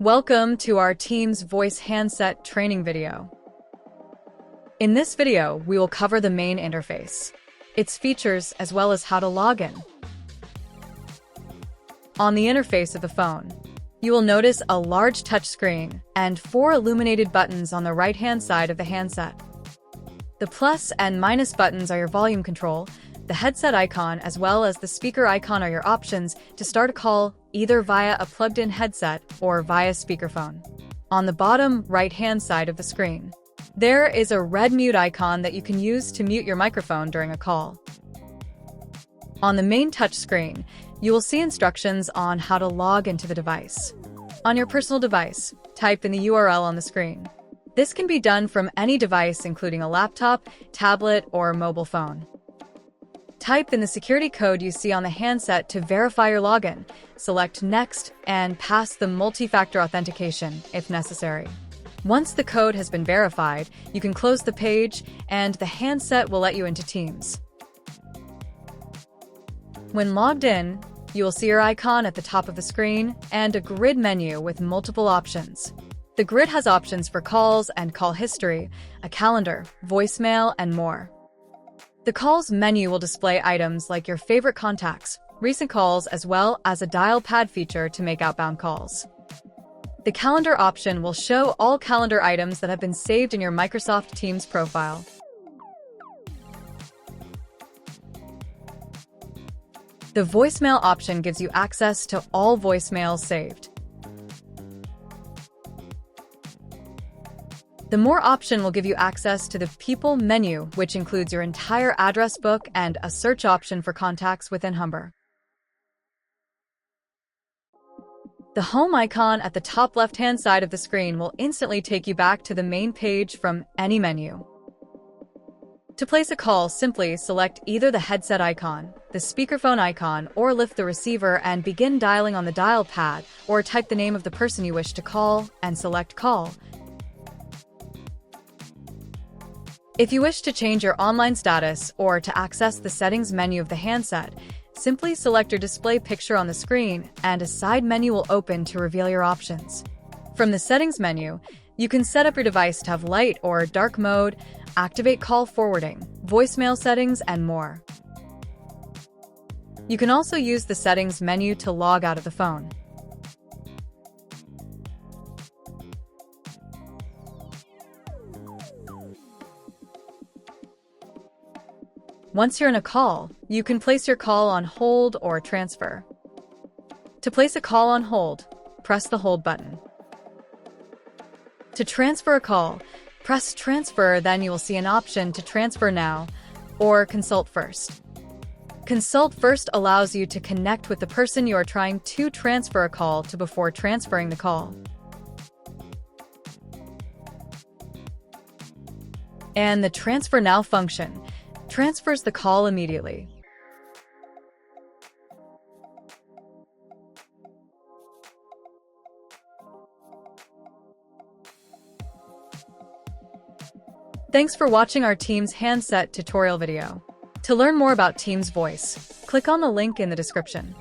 Welcome to our Teams Voice Handset training video. In this video, we will cover the main interface, its features, as well as how to log in. On the interface of the phone, you will notice a large touchscreen and 4 illuminated buttons on the right-hand side of the handset. The plus and minus buttons are your volume control, the headset icon as well as the speaker icon are your options to start a call either via a plugged-in headset or via speakerphone. On the bottom right-hand side of the screen, there is a red mute icon that you can use to mute your microphone during a call. On the main touchscreen, you will see instructions on how to log into the device. On your personal device, type in the URL on the screen. This can be done from any device including a laptop, tablet, or mobile phone. Type in the security code you see on the handset to verify your login. Select Next and pass the multi-factor authentication if necessary. Once the code has been verified, you can close the page and the handset will let you into Teams. When logged in, you will see your icon at the top of the screen and a grid menu with multiple options. The grid has options for calls and call history, a calendar, voicemail, and more. The calls menu will display items like your favorite contacts, recent calls, as well as a dial pad feature to make outbound calls. The calendar option will show all calendar items that have been saved in your Microsoft Teams profile. The voicemail option gives you access to all voicemails saved. The More option will give you access to the People menu, which includes your entire address book and a search option for contacts within Humber. The Home icon at the top left-hand side of the screen will instantly take you back to the main page from any menu. To place a call, simply select either the headset icon, the speakerphone icon, or lift the receiver and begin dialing on the dial pad, or type the name of the person you wish to call and select Call. If you wish to change your online status or to access the settings menu of the handset, simply select your display picture on the screen and a side menu will open to reveal your options. From the settings menu, you can set up your device to have light or dark mode, activate call forwarding, voicemail settings, and more. You can also use the settings menu to log out of the phone. Once you're in a call, you can place your call on hold or transfer. To place a call on hold, press the hold button. To transfer a call, press transfer, then you will see an option to transfer now or consult first. Consult first allows you to connect with the person you are trying to transfer a call to before transferring the call. And the transfer now function transfers the call immediately. Thanks for watching our Teams handset tutorial video. To learn more about Teams Voice, click on the link in the description.